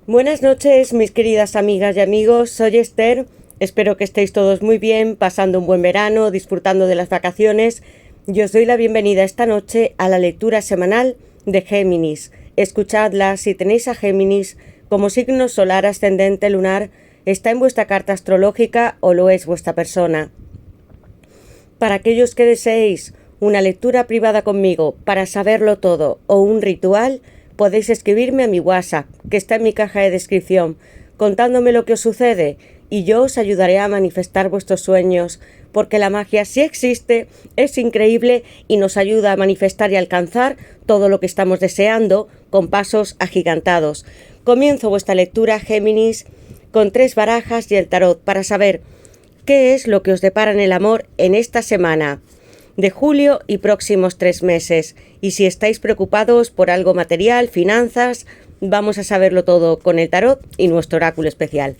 Buenas noches, mis queridas amigas y amigos. Soy Esther. Espero que estéis todos muy bien, pasando un buen verano, disfrutando de las vacaciones. Yo os doy la bienvenida esta noche a la lectura semanal de Géminis. Escuchadla si tenéis a Géminis como signo solar, ascendente, lunar, está en vuestra carta astrológica o lo es vuestra persona. Para aquellos que deseéis una lectura privada conmigo para saberlo todo o un ritual, podéis escribirme a mi WhatsApp, que está en mi caja de descripción, contándome lo que os sucede y yo os ayudaré a manifestar vuestros sueños, porque la magia sí existe, es increíble y nos ayuda a manifestar y alcanzar todo lo que estamos deseando con pasos agigantados. Comienzo vuestra lectura, Géminis, con 3 barajas y el tarot para saber qué es lo que os depara en el amor en esta semana de julio y próximos 3 meses. Y si estáis preocupados por algo material, finanzas, vamos a saberlo todo con el tarot y nuestro oráculo especial.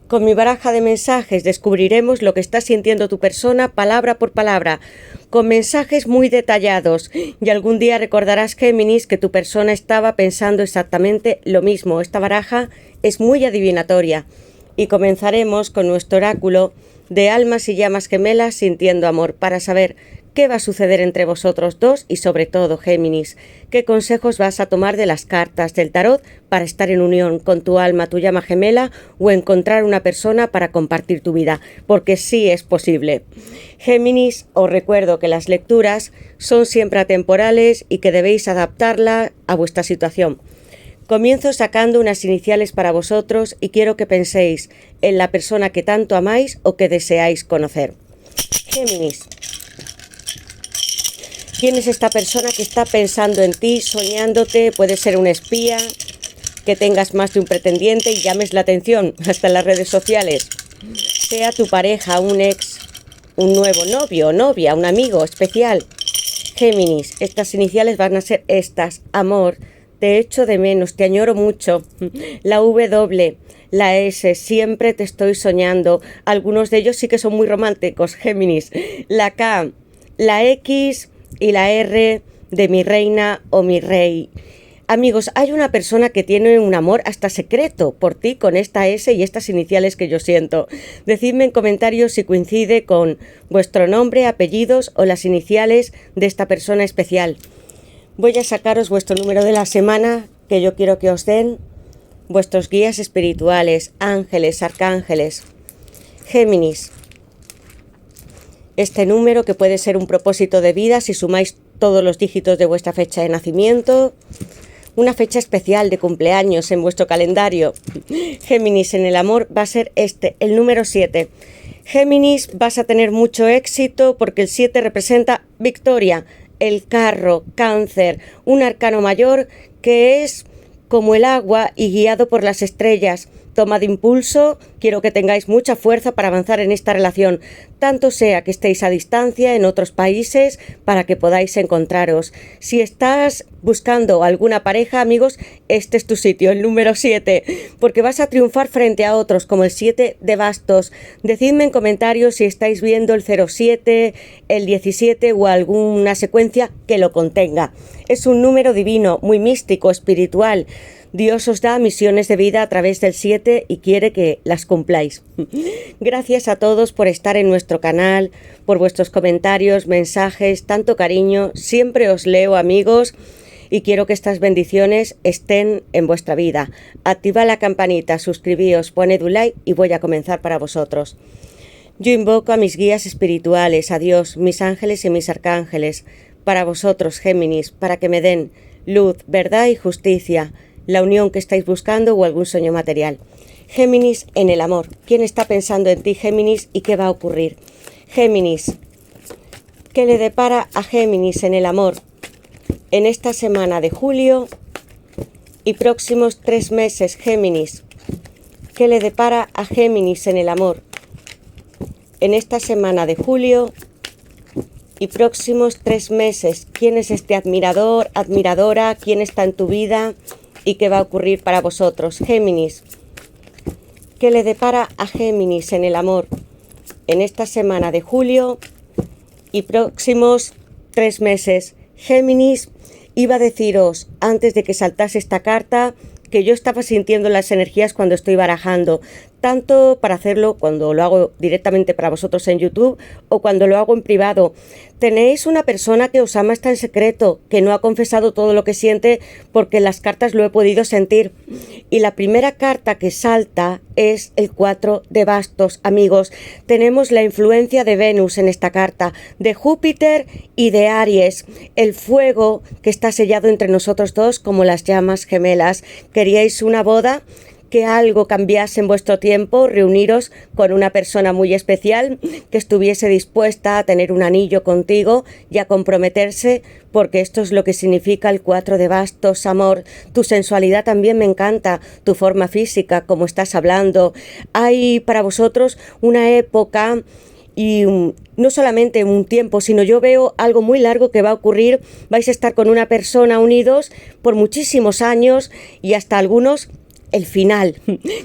Con mi baraja de mensajes descubriremos lo que está sintiendo tu persona palabra por palabra, con mensajes muy detallados, y algún día recordarás, Géminis, que tu persona estaba pensando exactamente lo mismo. Esta baraja es muy adivinatoria. Y comenzaremos con nuestro oráculo de almas y llamas gemelas sintiendo amor para saber qué va a suceder entre vosotros dos y sobre todo, Géminis, qué consejos vas a tomar de las cartas del tarot para estar en unión con tu alma, tu llama gemela o encontrar una persona para compartir tu vida, porque sí es posible. Géminis, os recuerdo que las lecturas son siempre atemporales y que debéis adaptarla a vuestra situación. Comienzo sacando unas iniciales para vosotros y quiero que penséis en la persona que tanto amáis o que deseáis conocer. Géminis, ¿quién es esta persona que está pensando en ti, soñándote? Puede ser un espía, que tengas más de un pretendiente y llames la atención hasta en las redes sociales. Sea tu pareja, un ex, un nuevo novio o novia, un amigo especial. Géminis, estas iniciales van a ser estas: amor, te echo de menos, te añoro mucho. La W, la S, siempre te estoy soñando. Algunos de ellos sí que son muy románticos, Géminis. La K, la X y la R de mi reina o mi rey. Amigos, hay una persona que tiene un amor hasta secreto por ti con esta S y estas iniciales que yo siento. Decidme en comentarios si coincide con vuestro nombre, apellidos o las iniciales de esta persona especial. Voy a sacaros vuestro número de la semana que yo quiero que os den vuestros guías espirituales, ángeles, arcángeles. Géminis, este número que puede ser un propósito de vida si sumáis todos los dígitos de vuestra fecha de nacimiento, una fecha especial de cumpleaños en vuestro calendario. Géminis, en el amor va a ser el número 7. Géminis, vas a tener mucho éxito porque el 7 representa victoria. El carro, Cáncer, un arcano mayor que es como el agua y guiado por las estrellas. Toma de impulso, quiero que tengáis mucha fuerza para avanzar en esta relación, tanto sea que estéis a distancia en otros países para que podáis encontraros. Si estás buscando alguna pareja, amigos, este es tu sitio, el número 7, porque vas a triunfar frente a otros, como el 7 de bastos. Decidme en comentarios si estáis viendo el 07, el 17 o alguna secuencia que lo contenga. Es un número divino, muy místico, espiritual. Dios os da misiones de vida a través del 7 y quiere que las cumpláis. Gracias a todos por estar en nuestro canal, por vuestros comentarios, mensajes, tanto cariño. Siempre os leo, amigos, y quiero que estas bendiciones estén en vuestra vida. Activa la campanita, suscribíos, poned un like y voy a comenzar para vosotros. Yo invoco a mis guías espirituales, a Dios, mis ángeles y mis arcángeles, para vosotros, Géminis, para que me den luz, verdad y justicia, la unión que estáis buscando o algún sueño material. Géminis, en el amor. ¿Quién está pensando en ti, Géminis, y qué va a ocurrir? Géminis, ¿qué le depara a Géminis en el amor en esta semana de julio y próximos 3 meses, Géminis? ¿Qué le depara a Géminis en el amor en esta semana de julio y próximos 3 meses? ¿Quién es este admirador, admiradora? ¿Quién está en tu vida? ¿Y qué va a ocurrir para vosotros, Géminis? ¿Qué le depara a Géminis en el amor en esta semana de julio y próximos 3 meses? Géminis, Iba a deciros, antes de que saltase esta carta, que yo estaba sintiendo las energías cuando estoy barajando, tanto para hacerlo cuando lo hago directamente para vosotros en YouTube o cuando lo hago en privado. Tenéis una persona que os ama hasta en secreto, que no ha confesado todo lo que siente porque en las cartas lo he podido sentir. Y la primera carta que salta es el 4 de bastos, amigos. Tenemos la influencia de Venus en esta carta, de Júpiter y de Aries. El fuego que está sellado entre nosotros dos como las llamas gemelas. ¿Queríais una boda? Que algo cambiase en vuestro tiempo, reuniros con una persona muy especial que estuviese dispuesta a tener un anillo contigo y a comprometerse, porque esto es lo que significa el 4 de bastos, amor. Tu sensualidad también me encanta, tu forma física, como estás hablando. Hay para vosotros una época y no solamente un tiempo, sino yo veo algo muy largo que va a ocurrir. Vais a estar con una persona unidos por muchísimos años y hasta algunos el final,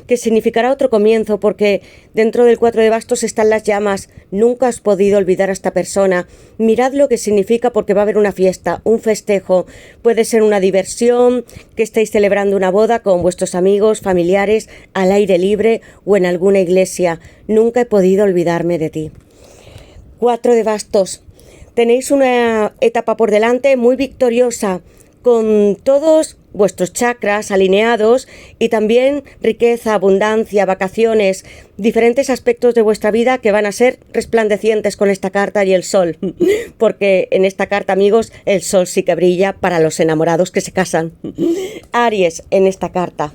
que significará otro comienzo, porque dentro del 4 de bastos están las llamas. Nunca has podido olvidar a esta persona. Mirad lo que significa, porque va a haber una fiesta, un festejo. Puede ser una diversión, que estéis celebrando una boda con vuestros amigos, familiares, al aire libre o en alguna iglesia. Nunca he podido olvidarme de ti. 4 de bastos. Tenéis una etapa por delante muy victoriosa, con todos vuestros chakras alineados y también riqueza, abundancia, vacaciones, diferentes aspectos de vuestra vida que van a ser resplandecientes con esta carta y el sol, porque en esta carta, amigos, el sol sí que brilla para los enamorados que se casan. Aries en esta carta.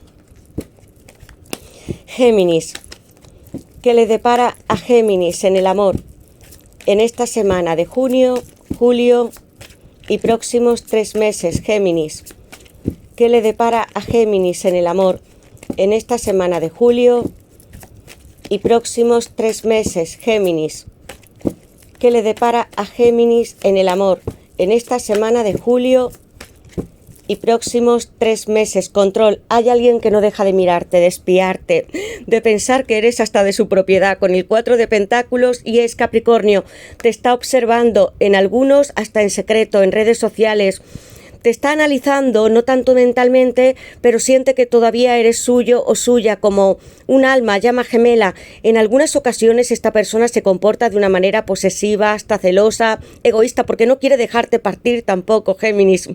Géminis. ¿Qué le depara a Géminis en el amor en esta semana de junio, julio y próximos 3 meses, Géminis? ¿Qué le depara a Géminis en el amor en esta semana de julio y próximos 3 meses, Géminis? ¿Qué le depara a Géminis en el amor en esta semana de julio y próximos 3 meses? Control. Hay alguien que no deja de mirarte, de espiarte, de pensar que eres hasta de su propiedad, con el 4 de pentáculos, y es Capricornio. Te está observando, en algunos hasta en secreto, en redes sociales. Te está analizando, no tanto mentalmente, pero siente que todavía eres suyo o suya, como un alma, llama gemela. En algunas ocasiones esta persona se comporta de una manera posesiva, hasta celosa, egoísta, porque no quiere dejarte partir tampoco, Géminis.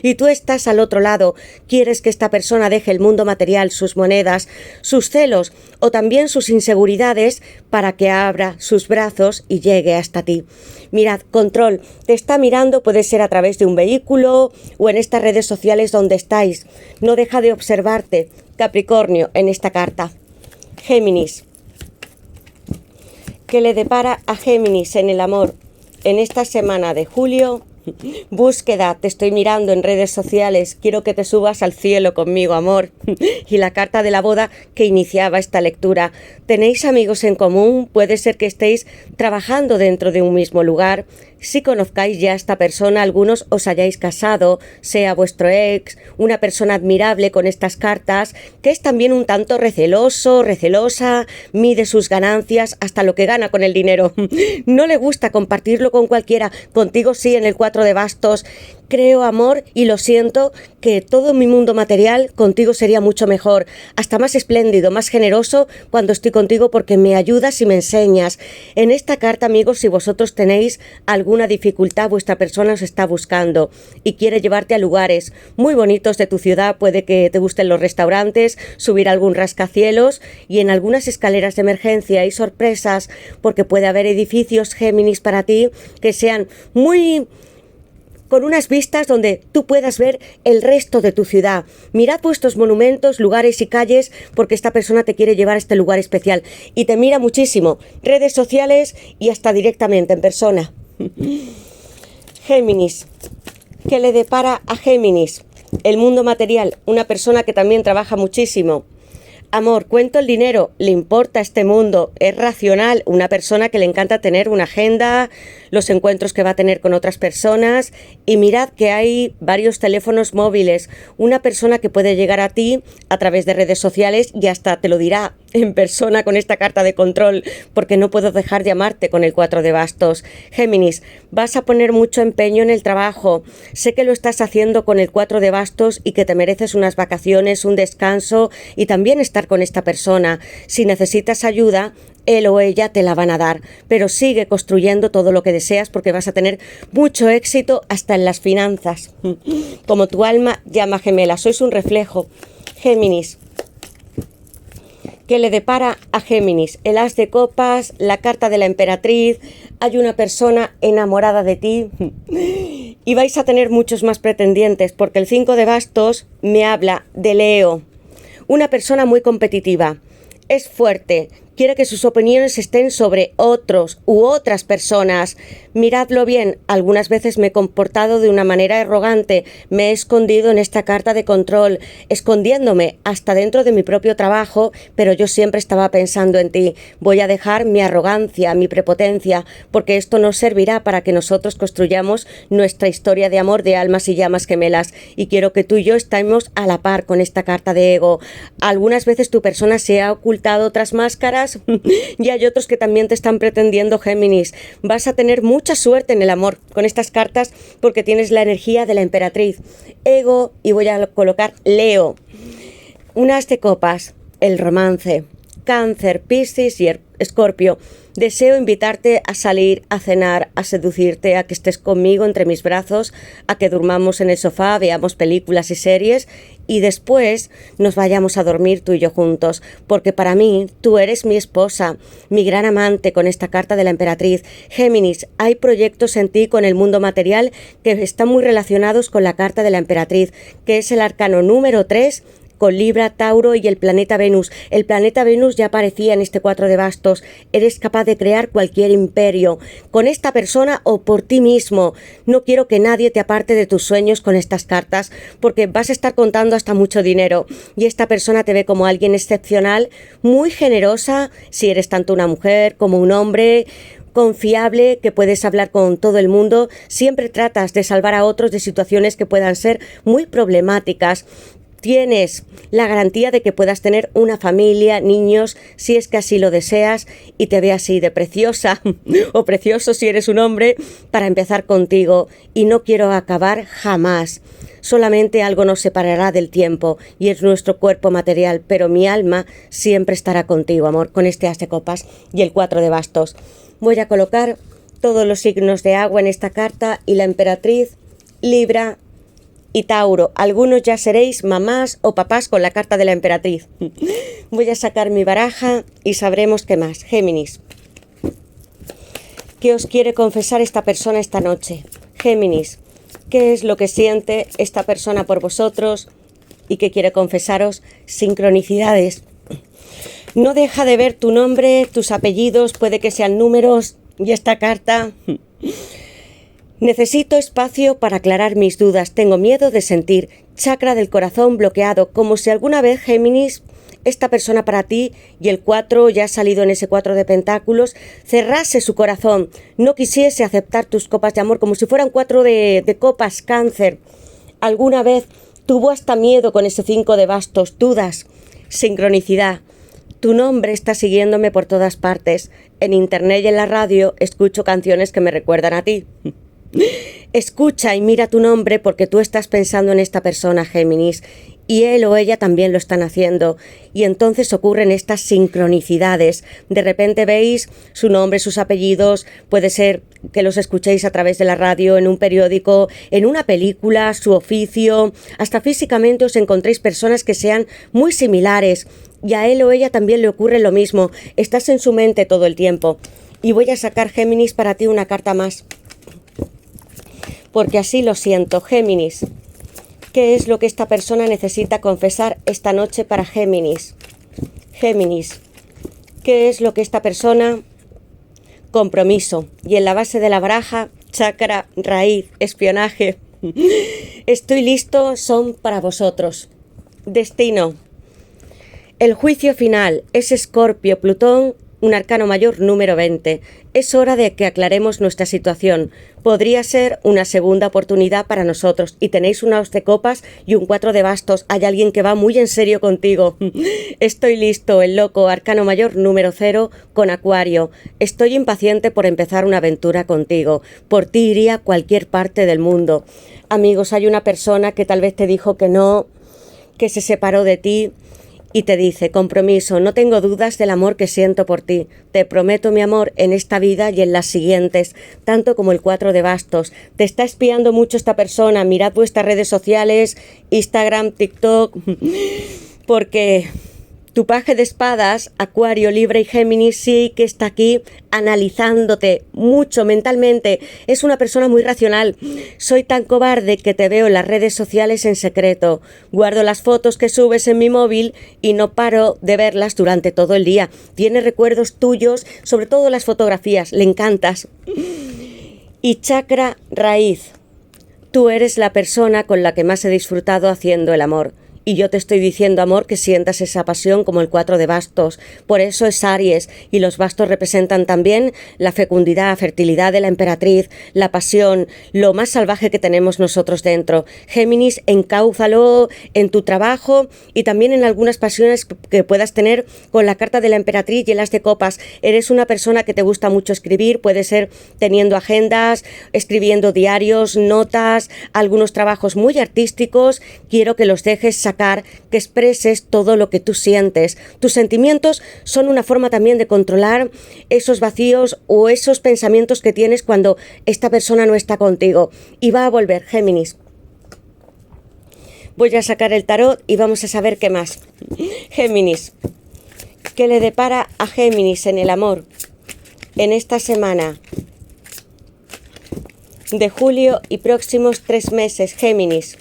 Y tú estás al otro lado. Quieres que esta persona deje el mundo material, sus monedas, sus celos o también sus inseguridades para que abra sus brazos y llegue hasta ti. Mirad, control, te está mirando, puede ser a través de un vehículo o en estas redes sociales donde estáis. No deja de observarte, Capricornio, en esta carta. Géminis. ¿Qué le depara a Géminis en el amor en esta semana de julio? Búsqueda, te estoy mirando en redes sociales, quiero que te subas al cielo conmigo, amor. Y la carta de la boda que iniciaba esta lectura. ¿Tenéis amigos en común? Puede ser que estéis trabajando dentro de un mismo lugar. Si conozcáis ya a esta persona, algunos os hayáis casado, sea vuestro ex, una persona admirable con estas cartas, que es también un tanto receloso, recelosa, mide sus ganancias hasta lo que gana con el dinero. No le gusta compartirlo con cualquiera, contigo sí, en el 4 de bastos. Creo, amor, y lo siento, que todo mi mundo material contigo sería mucho mejor, hasta más espléndido, más generoso cuando estoy contigo, porque me ayudas y me enseñas. En esta carta, amigos, si vosotros tenéis alguna dificultad, vuestra persona os está buscando y quiere llevarte a lugares muy bonitos de tu ciudad. Puede que te gusten los restaurantes, subir algún rascacielos, y en algunas escaleras de emergencia hay sorpresas, porque puede haber edificios, Géminis, para ti que sean muy con unas vistas donde tú puedas ver el resto de tu ciudad. Mirad vuestros monumentos, lugares y calles, porque esta persona te quiere llevar a este lugar especial y te mira muchísimo, redes sociales y hasta directamente en persona. Géminis. ¿Qué le depara a Géminis el mundo material? Una persona que también trabaja muchísimo. Amor, cuento el dinero, le importa este mundo, es racional, una persona que le encanta tener una agenda, los encuentros que va a tener con otras personas, y mirad que hay varios teléfonos móviles, una persona que puede llegar a ti a través de redes sociales y hasta te lo dirá en persona con esta carta de control, porque no puedo dejar de amarte con el 4 de bastos. Géminis, vas a poner mucho empeño en el trabajo, sé que lo estás haciendo con el 4 de bastos y que te mereces unas vacaciones, un descanso y también estar con esta persona. Si necesitas ayuda, él o ella te la van a dar, pero sigue construyendo todo lo que deseas porque vas a tener mucho éxito hasta en las finanzas. Como tu alma llama gemela, sois un reflejo. Géminis, ¿qué le depara a Géminis? El as de copas, la carta de la emperatriz, hay una persona enamorada de ti y vais a tener muchos más pretendientes porque el 5 de bastos me habla de Leo, una persona muy competitiva, es fuerte, quiere que sus opiniones estén sobre otros u otras personas. Miradlo bien, algunas veces me he comportado de una manera arrogante, me he escondido en esta carta de control, escondiéndome hasta dentro de mi propio trabajo, pero yo siempre estaba pensando en ti. Voy a dejar mi arrogancia, mi prepotencia, porque esto nos servirá para que nosotros construyamos nuestra historia de amor de almas y llamas gemelas, y quiero que tú y yo estemos a la par con esta carta de ego. Algunas veces tu persona se ha ocultado tras máscaras y hay otros que también te están pretendiendo, Géminis. Vas a tener mucha suerte en el amor con estas cartas porque tienes la energía de la emperatriz, ego, y voy a colocar Leo, un as de copas, el romance, Cáncer, Piscis y Escorpio. Deseo invitarte a salir, a cenar, a seducirte, a que estés conmigo entre mis brazos, a que durmamos en el sofá, veamos películas y series y después nos vayamos a dormir tú y yo juntos, porque para mí tú eres mi esposa, mi gran amante con esta carta de la emperatriz. Géminis, hay proyectos en ti con el mundo material que están muy relacionados con la carta de la emperatriz, que es el arcano número 3, con Libra, Tauro y el planeta Venus. El planeta Venus ya aparecía en este 4 de bastos. Eres capaz de crear cualquier imperio con esta persona o por ti mismo. No quiero que nadie te aparte de tus sueños con estas cartas porque vas a estar contando hasta mucho dinero y esta persona te ve como alguien excepcional, muy generosa, si eres tanto una mujer como un hombre, confiable, que puedes hablar con todo el mundo. Siempre tratas de salvar a otros de situaciones que puedan ser muy problemáticas. Tienes la garantía de que puedas tener una familia, niños, si es que así lo deseas, y te ve así de preciosa o precioso si eres un hombre, para empezar contigo. Y no quiero acabar jamás. Solamente algo nos separará del tiempo y es nuestro cuerpo material, pero mi alma siempre estará contigo, amor, con este as de copas y el 4 de bastos. Voy a colocar todos los signos de agua en esta carta y la emperatriz, Libra y Tauro. Algunos ya seréis mamás o papás con la carta de la emperatriz. Voy a sacar mi baraja y sabremos qué más. Géminis, ¿qué os quiere confesar esta persona esta noche? Géminis, ¿qué es lo que siente esta persona por vosotros y qué quiere confesaros? Sincronicidades. No deja de ver tu nombre, tus apellidos, puede que sean números, y esta carta... Necesito espacio para aclarar mis dudas. Tengo miedo de sentir. Chakra del corazón bloqueado. Como si alguna vez, Géminis, esta persona para ti, y el 4 ya ha salido en ese 4 de pentáculos, cerrase su corazón. No quisiese aceptar tus copas de amor como si fueran 4 de copas, Cáncer. Alguna vez tuvo hasta miedo con ese 5 de bastos. Dudas. Sincronicidad. Tu nombre está siguiéndome por todas partes. En internet y en la radio escucho canciones que me recuerdan a ti. Escucha y mira tu nombre porque tú estás pensando en esta persona, Géminis, y él o ella también lo están haciendo, y entonces ocurren estas sincronicidades. De repente veis su nombre, sus apellidos, puede ser que los escuchéis a través de la radio, en un periódico, en una película, su oficio, hasta físicamente os encontréis personas que sean muy similares, y a él o ella también le ocurre lo mismo. Estás en su mente todo el tiempo. Y voy a sacar, Géminis, para ti una carta más, porque así lo siento. Géminis, ¿qué es lo que esta persona necesita confesar esta noche para Géminis? Géminis, ¿qué es lo que esta persona... Compromiso. Y en la base de la baraja, chakra, raíz, espionaje. Estoy listo, son para vosotros. Destino. El juicio final es Escorpio, Plutón, un arcano mayor número 20. Es hora de que aclaremos nuestra situación. Podría ser una segunda oportunidad para nosotros y tenéis un as de copas y un 4 de bastos. Hay alguien que va muy en serio contigo. Estoy listo, el loco, arcano mayor número 0 con Acuario. Estoy impaciente por empezar una aventura contigo. Por ti iría a cualquier parte del mundo. Amigos, hay una persona que tal vez te dijo que no, que se separó de ti. Y te dice, compromiso, no tengo dudas del amor que siento por ti. Te prometo mi amor en esta vida y en las siguientes, tanto como el 4 de bastos. Te está espiando mucho esta persona. Mirad vuestras redes sociales, Instagram, TikTok, porque tu paje de espadas, Acuario, Libra y Géminis, sí que está aquí analizándote mucho mentalmente. Es una persona muy racional. Soy tan cobarde que te veo en las redes sociales en secreto. Guardo las fotos que subes en mi móvil y no paro de verlas durante todo el día. Tiene recuerdos tuyos, sobre todo las fotografías. Le encantas. Y chakra raíz. Tú eres la persona con la que más he disfrutado haciendo el amor. Y yo te estoy diciendo, amor, que sientas esa pasión como el 4 de bastos. Por eso es Aries, y los bastos representan también la fecundidad, fertilidad de la emperatriz, la pasión, lo más salvaje que tenemos nosotros dentro. Géminis, encáuzalo en tu trabajo y también en algunas pasiones que puedas tener con la carta de la emperatriz y el as de copas. Eres una persona que te gusta mucho escribir, puede ser teniendo agendas, escribiendo diarios, notas, algunos trabajos muy artísticos. Quiero que los dejes sacar, que expreses todo lo que tú sientes. Tus sentimientos son una forma también de controlar esos vacíos o esos pensamientos que tienes cuando esta persona no está contigo. Y va a volver, Géminis. Voy a sacar el tarot y vamos a saber qué más. Géminis. ¿Qué le depara a Géminis en el amor en esta semana de julio y próximos 3 meses? Géminis.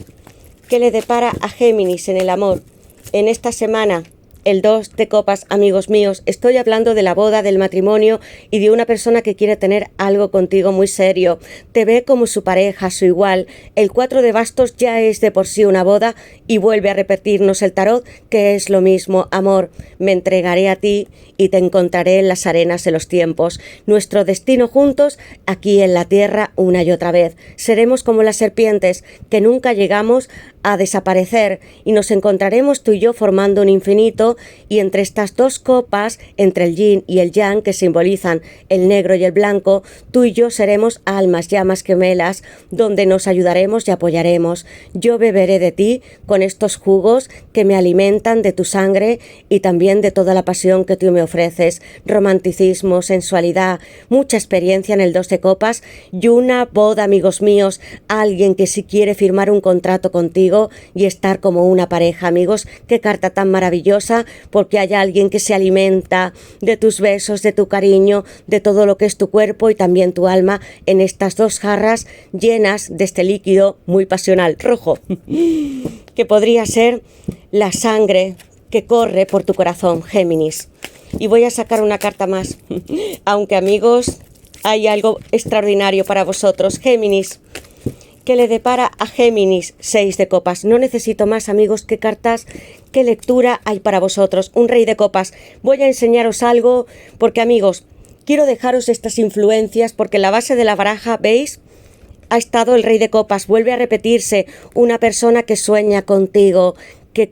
¿Qué le depara a Géminis en el amor en esta semana? El 2 de copas, amigos míos. Estoy hablando de la boda, del matrimonio y de una persona que quiere tener algo contigo muy serio. Te ve como su pareja, su igual. El 4 de bastos ya es de por sí una boda y vuelve a repetirnos el tarot, que es lo mismo. Amor, me entregaré a ti y te encontraré en las arenas de los tiempos. Nuestro destino juntos, aquí en la tierra, una y otra vez. Seremos como las serpientes, que nunca llegamos a desaparecer y nos encontraremos tú y yo formando un infinito, y entre estas dos copas, entre el yin y el yang, que simbolizan el negro y el blanco, tú y yo seremos almas, llamas gemelas, donde nos ayudaremos y apoyaremos. Yo beberé de ti con estos jugos que me alimentan de tu sangre y también de toda la pasión que tú me ofreces. Romanticismo, sensualidad, mucha experiencia en el 2 de copas y una boda, amigos míos. Alguien que si quiere firmar un contrato contigo y estar como una pareja, amigos. Qué carta tan maravillosa, porque hay alguien que se alimenta de tus besos, de tu cariño, de todo lo que es tu cuerpo y también tu alma en estas 2 jarras llenas de este líquido muy pasional, rojo, que podría ser la sangre que corre por tu corazón, Géminis. Y voy a sacar una carta más, aunque, amigos, hay algo extraordinario para vosotros, Géminis. ¿Qué le depara a Géminis? 6 de copas. No necesito más, amigos. ¿Qué cartas, qué lectura hay para vosotros? Un rey de copas. Voy a enseñaros algo porque, amigos, quiero dejaros estas influencias porque en la base de la baraja, ¿veis? Ha estado el rey de copas. Vuelve a repetirse una persona que sueña contigo, que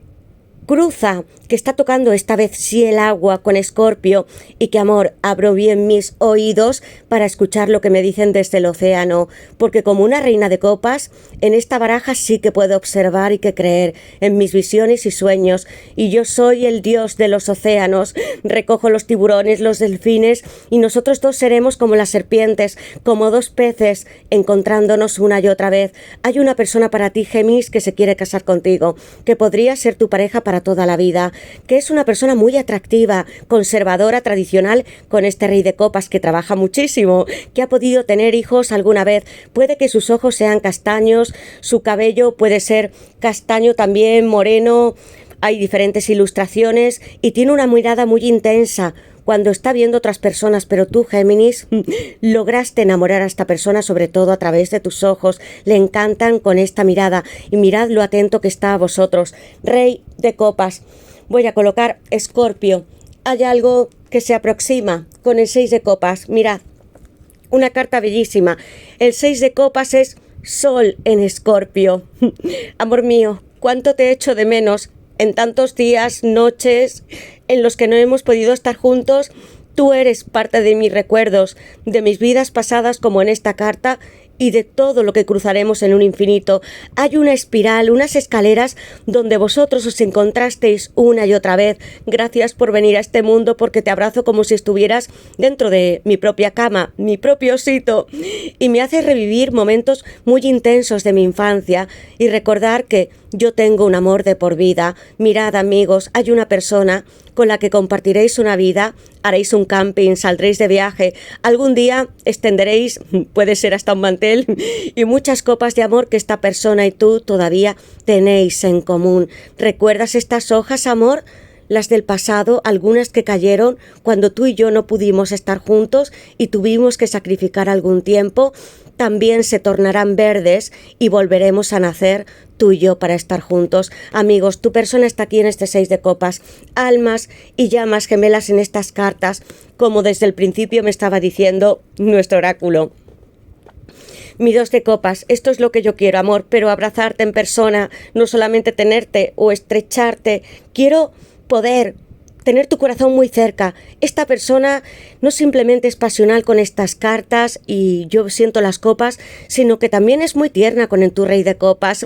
cruza, que está tocando esta vez sí el agua con Escorpio y que, amor, abro bien mis oídos para escuchar lo que me dicen desde el océano, porque como una reina de copas, en esta baraja sí que puedo observar y que creer en mis visiones y sueños, y yo soy el dios de los océanos, recojo los tiburones, los delfines, y nosotros dos seremos como las serpientes, como 2 peces, encontrándonos una y otra vez. Hay una persona para ti, Géminis, que se quiere casar contigo, que podría ser tu pareja para toda la vida, que es una persona muy atractiva, conservadora, tradicional, con este rey de copas que trabaja muchísimo, que ha podido tener hijos alguna vez. Puede que sus ojos sean castaños, su cabello puede ser castaño también, moreno, hay diferentes ilustraciones y tiene una mirada muy intensa cuando está viendo otras personas, pero tú, Géminis, lograste enamorar a esta persona, sobre todo a través de tus ojos. Le encantan con esta mirada y mirad lo atento que está a vosotros. Rey de copas. Voy a colocar Escorpio. Hay algo que se aproxima con el 6 de copas. Mirad, una carta bellísima. El 6 de copas es Sol en Escorpio. Amor mío, cuánto te echo de menos en tantos días, noches en los que no hemos podido estar juntos. Tú eres parte de mis recuerdos, de mis vidas pasadas como en esta carta y de todo lo que cruzaremos en un infinito. Hay una espiral, unas escaleras donde vosotros os encontrasteis una y otra vez. Gracias por venir a este mundo, porque te abrazo como si estuvieras dentro de mi propia cama, mi propio osito, y me hace revivir momentos muy intensos de mi infancia y recordar que yo tengo un amor de por vida. Mirad, amigos, hay una persona con la que compartiréis una vida, haréis un camping, saldréis de viaje, algún día extenderéis, puede ser hasta un mantel, y muchas copas de amor que esta persona y tú todavía tenéis en común. ¿Recuerdas estas hojas, amor? Las del pasado, algunas que cayeron cuando tú y yo no pudimos estar juntos y tuvimos que sacrificar algún tiempo, también se tornarán verdes y volveremos a nacer tú y yo para estar juntos. Amigos, tu persona está aquí en este 6 de copas. Almas y llamas gemelas en estas cartas, como desde el principio me estaba diciendo nuestro oráculo. Mi 2 de copas, esto es lo que yo quiero, amor, pero abrazarte en persona, no solamente tenerte o estrecharte. Quiero poder tener tu corazón muy cerca. Esta persona no simplemente es pasional con estas cartas y yo siento las copas, sino que también es muy tierna con tu rey de copas.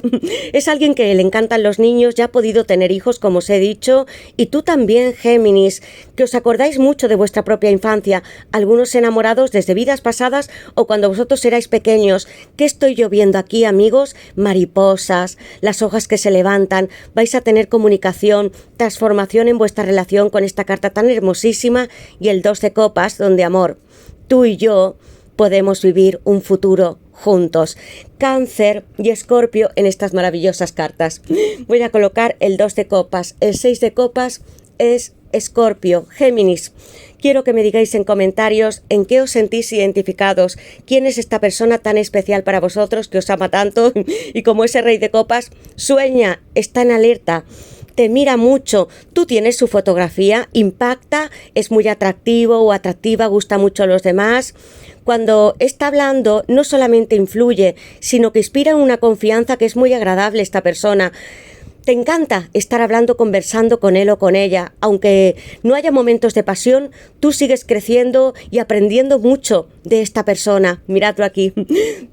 Es alguien que le encantan los niños, ya ha podido tener hijos, como os he dicho, y tú también, Géminis, que os acordáis mucho de vuestra propia infancia, algunos enamorados desde vidas pasadas o cuando vosotros erais pequeños. ¿Qué estoy yo viendo aquí, amigos? Mariposas, las hojas que se levantan, vais a tener comunicación, transformación en vuestra relación con esta carta tan hermosísima, y el 2 de copas, donde, amor, tú y yo podemos vivir un futuro juntos. Cáncer y Escorpio en estas maravillosas cartas. Voy a colocar el 2 de copas. El 6 de copas es Escorpio. Géminis, quiero que me digáis en comentarios en qué os sentís identificados, quién es esta persona tan especial para vosotros que os ama tanto y como ese rey de copas sueña, está en alerta, te mira mucho, tú tienes su fotografía, impacta, es muy atractivo o atractiva, gusta mucho a los demás. Cuando está hablando no solamente influye, sino que inspira una confianza que es muy agradable esta persona. Te encanta estar hablando, conversando con él o con ella. Aunque no haya momentos de pasión, tú sigues creciendo y aprendiendo mucho de esta persona. Miradlo aquí,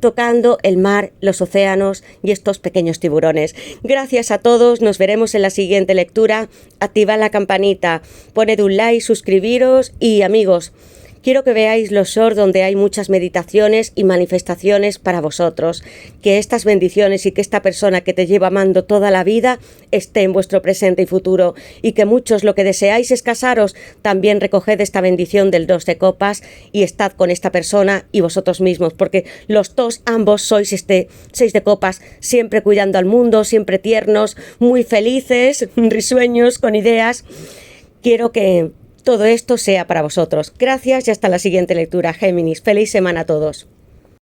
tocando el mar, los océanos y estos pequeños tiburones. Gracias a todos, nos veremos en la siguiente lectura. Activad la campanita, poned un like, suscribiros y, amigos, quiero que veáis los shorts donde hay muchas meditaciones y manifestaciones para vosotros. Que estas bendiciones y que esta persona que te lleva amando toda la vida esté en vuestro presente y futuro. Y que muchos lo que deseáis es casaros, también recoged esta bendición del 2 de copas y estad con esta persona y vosotros mismos. Porque los dos, ambos sois este 6 de copas, siempre cuidando al mundo, siempre tiernos, muy felices, risueños, con ideas. Quiero que todo esto sea para vosotros. Gracias y hasta la siguiente lectura, Géminis. Feliz semana a todos.